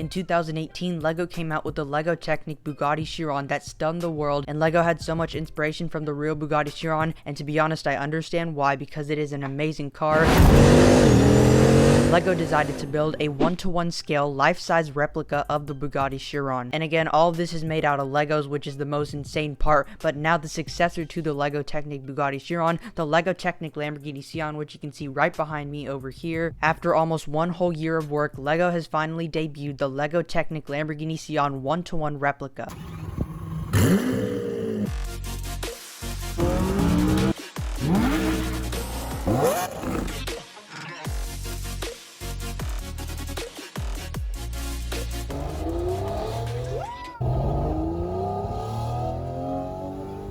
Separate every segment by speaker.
Speaker 1: In 2018, LEGO came out with the LEGO Technic Bugatti Chiron that stunned the world, and LEGO had so much inspiration from the real Bugatti Chiron, and to be honest, I understand why, because it is an amazing car. LEGO decided to build a 1-to-1 scale life-size replica of the Bugatti Chiron. And again, all of this is made out of Legos, which is the most insane part, but now the successor to the LEGO Technic Bugatti Chiron, the LEGO Technic Lamborghini Sián, which you can see right behind me over here. After almost one whole year of work, LEGO has finally debuted the LEGO Technic Lamborghini Sián 1-to-1 replica.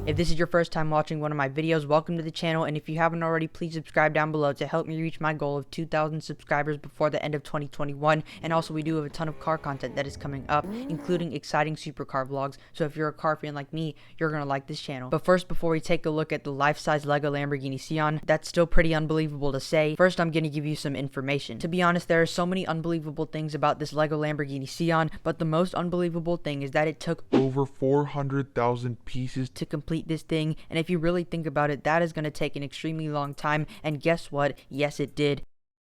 Speaker 1: If this is your first time watching one of my videos, welcome to the channel, and if you haven't already, please subscribe down below to help me reach my goal of 2,000 subscribers before the end of 2021. And also, we do have a ton of car content that is coming up, including exciting supercar vlogs, so if you're a car fan like me, you're gonna like this channel. But first, before we take a look at the life-size LEGO Lamborghini Sián, that's still pretty unbelievable to say, first I'm gonna give you some information. To be honest, there are so many unbelievable things about this LEGO Lamborghini Sián, but the most unbelievable thing is that it took
Speaker 2: over 400,000 pieces
Speaker 1: to complete this thing, and if you really think about it, that is going to take an extremely long time, and guess what? Yes, it did.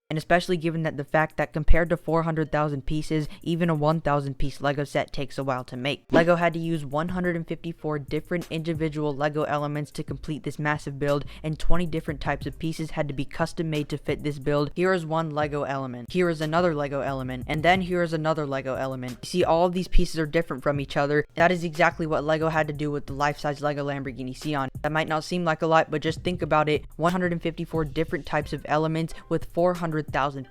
Speaker 1: And especially given that the fact that compared to 400,000 pieces, even a 1,000 piece LEGO set takes a while to make. LEGO had to use 154 different individual LEGO elements to complete this massive build, and 20 different types of pieces had to be custom made to fit this build. Here is one LEGO element, here is another LEGO element, and then here is another LEGO element. You see, all of these pieces are different from each other. That is exactly what LEGO had to do with the life-size LEGO Lamborghini Sián. That might not seem like a lot, but just think about it. 154 different types of elements with 400,000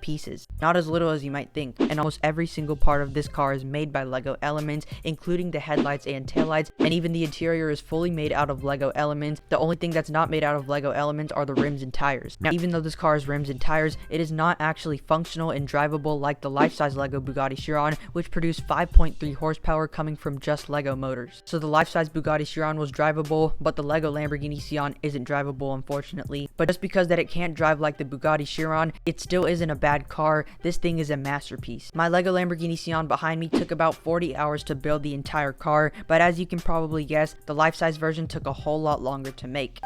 Speaker 1: pieces. Not as little as you might think. And almost every single part of this car is made by LEGO elements, including the headlights and taillights, and even the interior is fully made out of LEGO elements. The only thing that's not made out of LEGO elements are the rims and tires. Now, even though this car has rims and tires, it is not actually functional and drivable like the life-size LEGO Bugatti Chiron, which produced 5.3 horsepower coming from just LEGO motors. So the life-size Bugatti Chiron was drivable, but the LEGO Lamborghini Sián isn't drivable, unfortunately. But just because that it can't drive like the Bugatti Chiron, it still isn't a bad car. This thing is a masterpiece. My LEGO Lamborghini Sián behind me took about 40 hours to build the entire car, but as you can probably guess, the life-size version took a whole lot longer to make.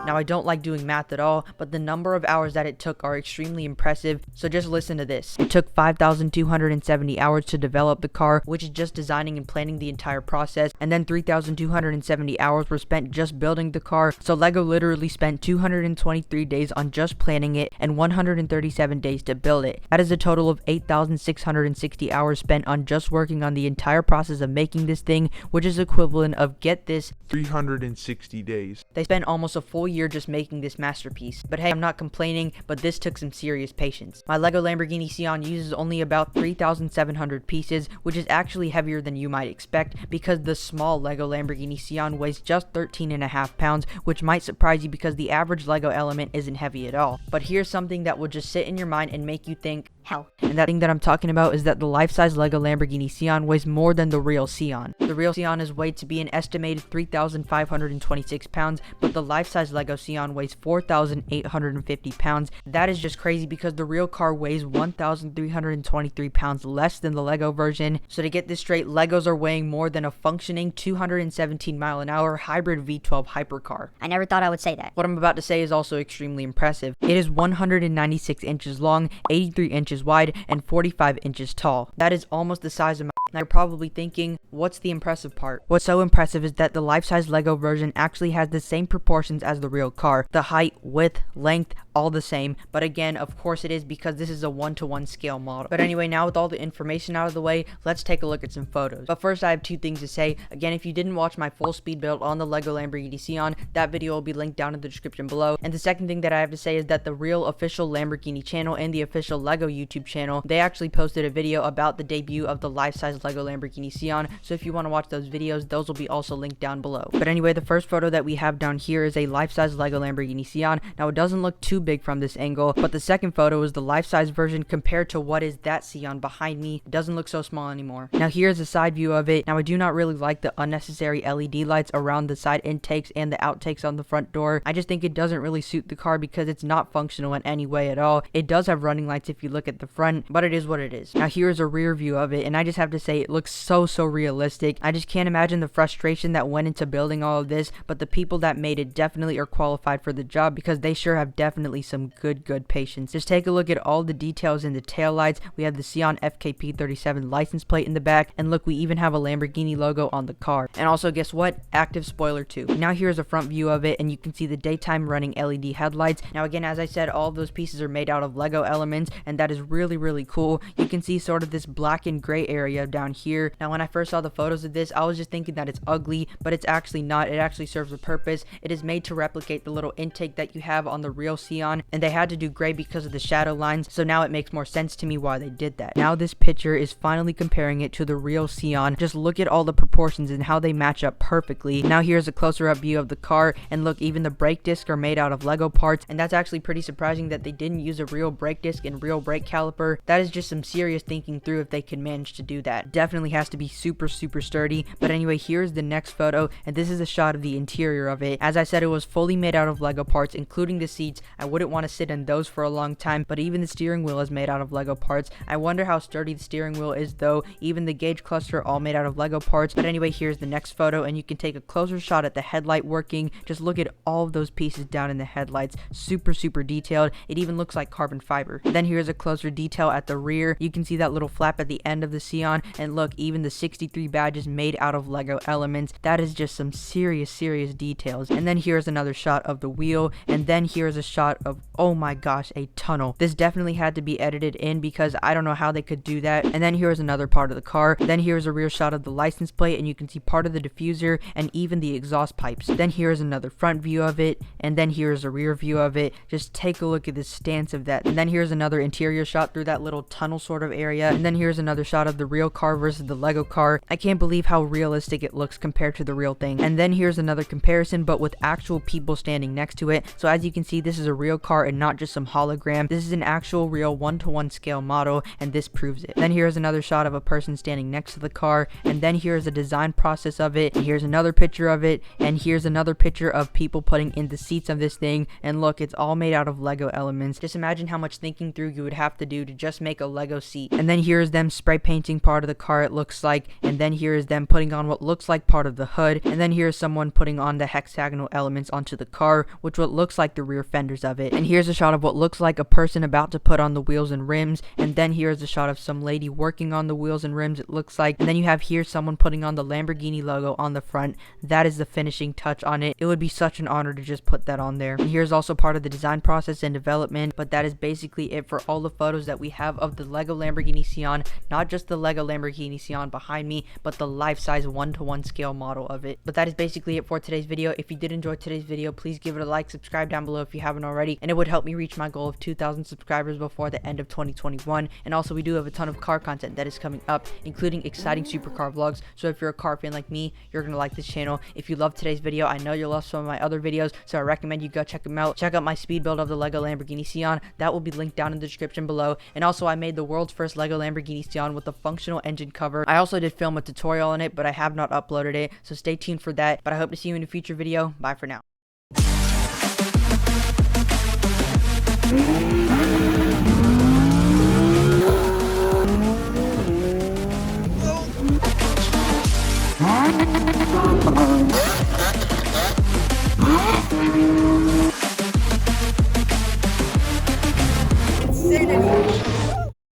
Speaker 1: Now, I don't like doing math at all, but the number of hours that it took are extremely impressive, so just listen to this. It took 5,270 hours to develop the car, which is just designing and planning the entire process, and then 3,270 hours were spent just building the car, so LEGO literally spent 223 days on just planning it, and 137 days to build it. That is a total of 8,660 hours spent on just working on the entire process of making this thing, which is equivalent of, get this,
Speaker 2: 360 days.
Speaker 1: They spent almost a full year just making this masterpiece. But hey, I'm not complaining, but this took some serious patience. My LEGO Lamborghini Sián uses only about 3,700 pieces, which is actually heavier than you might expect, because the small LEGO Lamborghini Sián weighs just 13.5 pounds, which might surprise you because the average LEGO element isn't heavy at all. But here's something that will just sit in your mind and make you think, how? And that thing that I'm talking about is that the life-size LEGO Lamborghini Sián weighs more than the real Sián. The real Sián is weighed to be an estimated 3,526 pounds, but the life-size LEGO Sián weighs 4,850 pounds. That is just crazy because the real car weighs 1,323 pounds less than the LEGO version. So to get this straight, LEGOs are weighing more than a functioning 217 mile an hour hybrid V12 hypercar.
Speaker 3: I never thought I would say that.
Speaker 1: What I'm about to say is also extremely impressive. It is 196 inches long, 83 inches wide, and 45 inches tall. That is almost the size of my... Now you're probably thinking, what's the impressive part? What's so impressive is that the life-size LEGO version actually has the same proportions as the real car. The height, width, length, all the same. But again, of course it is because this is a 1-to-1 scale model. But anyway, now with all the information out of the way, let's take a look at some photos. But first, I have two things to say. Again, if you didn't watch my full speed build on the LEGO Lamborghini Sián, that video will be linked down in the description below. And the second thing that I have to say is that the real official Lamborghini channel and the official LEGO YouTube channel, they actually posted a video about the debut of the life-size LEGO Lamborghini Sián, so if you want to watch those videos, those will be also linked down below. But anyway, the first photo that we have down here is a life-size LEGO Lamborghini Sián. Now, it doesn't look too big from this angle, but the second photo is the life-size version compared to what is that Sián behind me. It doesn't look so small anymore. Now here's a side view of it. Now I do not really like the unnecessary LED lights around the side intakes and the outtakes on the front door. I just think it doesn't really suit the car because it's not functional in any way at all. It does have running lights if you look at the front, but it is what it is. Now here's a rear view of it, and I just have to say it looks so realistic. I just can't imagine the frustration that went into building all of this, but the people that made it definitely are qualified for the job because they sure have definitely some good patience. Just take a look at all the details in the tail lights. We have the Sián FKP37 license plate in the back, and look, we even have a Lamborghini logo on the car. And also, guess what? Active spoiler too. Now here's a front view of it, and you can see the daytime running LED headlights. Now again, as I said, all of those pieces are made out of Lego elements, and that is really cool. You can see sort of this black and gray area down here. Now when I first saw the photos of this, I was just thinking that it's ugly, but it's actually not. It actually serves a purpose. It is made to replicate the little intake that you have on the real Sián, and they had to do gray because of the shadow lines, so now it makes more sense to me why they did that. Now this picture is finally comparing it to the real Sián. Just look at all the proportions and how they match up perfectly. Now here's a closer up view of the car, and look, even the brake discs are made out of Lego parts, and that's actually pretty surprising that they didn't use a real brake disc and real brake caliper. That is just some serious thinking through if they can manage to do that. Definitely has to be super sturdy. But anyway, here's the next photo, and this is a shot of the interior of it. As I said, it was fully made out of Lego parts, including the seats. I wouldn't want to sit in those for a long time, but even the steering wheel is made out of Lego parts. I wonder how sturdy the steering wheel is though. Even the gauge cluster all made out of Lego parts. But anyway, here's the next photo, and you can take a closer shot at the headlight working. Just look at all of those pieces down in the headlights. Super detailed. It even looks like carbon fiber. Then here's a closer detail at the rear. You can see that little flap at the end of the Sián, and look, even the 63 badges made out of Lego elements. That is just some serious details. And then here's another shot of the wheel, and then here's a shot of, oh my gosh, a tunnel. This definitely had to be edited in because I don't know how they could do that. And then here's another part of the car. Then here's a rear shot of the license plate, and you can see part of the diffuser and even the exhaust pipes. Then here's another front view of it, and then here's a rear view of it. Just take a look at the stance of that. And then here's another interior shot through that little tunnel sort of area. And then here's another shot of the real car versus the Lego car. I can't believe how realistic it looks compared to the real thing. And then here's another comparison, but with actual people standing next to it. So as you can see, this is a real car and not just some hologram. This is an actual real 1:1 scale model, and this proves it. Then here's another shot of a person standing next to the car, and then here's a design process of it, and here's another picture of it, and here's another picture of people putting in the seats of this thing. And look, it's all made out of Lego elements. Just imagine how much thinking through you would have to do to just make a Lego seat. And then here's them spray painting part of the car, it looks like, and then here is them putting on what looks like part of the hood, and then here's someone putting on the hexagonal elements onto the car, which what looks like the rear fenders of it. And here's a shot of what looks like a person about to put on the wheels and rims, and then here's a shot of some lady working on the wheels and rims, it looks like, and then you have here someone putting on the Lamborghini logo on the front. That is the finishing touch on it. It would be such an honor to just put that on there. And here's also part of the design process and development, but that is basically it for all the photos that we have of the Lego Lamborghini Sián. Not just the Lego Lamborghini Sián behind me, but the life-size 1:1 scale model of it. But that is basically it for today's video. If you did enjoy today's video, please give it a like, subscribe down below if you haven't already, and it would help me reach my goal of 2,000 subscribers before the end of 2021. And also, we do have a ton of car content that is coming up, including exciting supercar vlogs. So if you're a car fan like me, you're gonna like this channel. If you love today's video, I know you'll love some of my other videos, so I recommend you go check them out. Check out my speed build of the Lego Lamborghini Sián. That will be linked down in the description below. And also, I made the world's first Lego Lamborghini Sián with a functional engine cover. I also did film a tutorial on it, but I have not uploaded it, so stay tuned for that. But I hope to see you in a future video. Bye for now.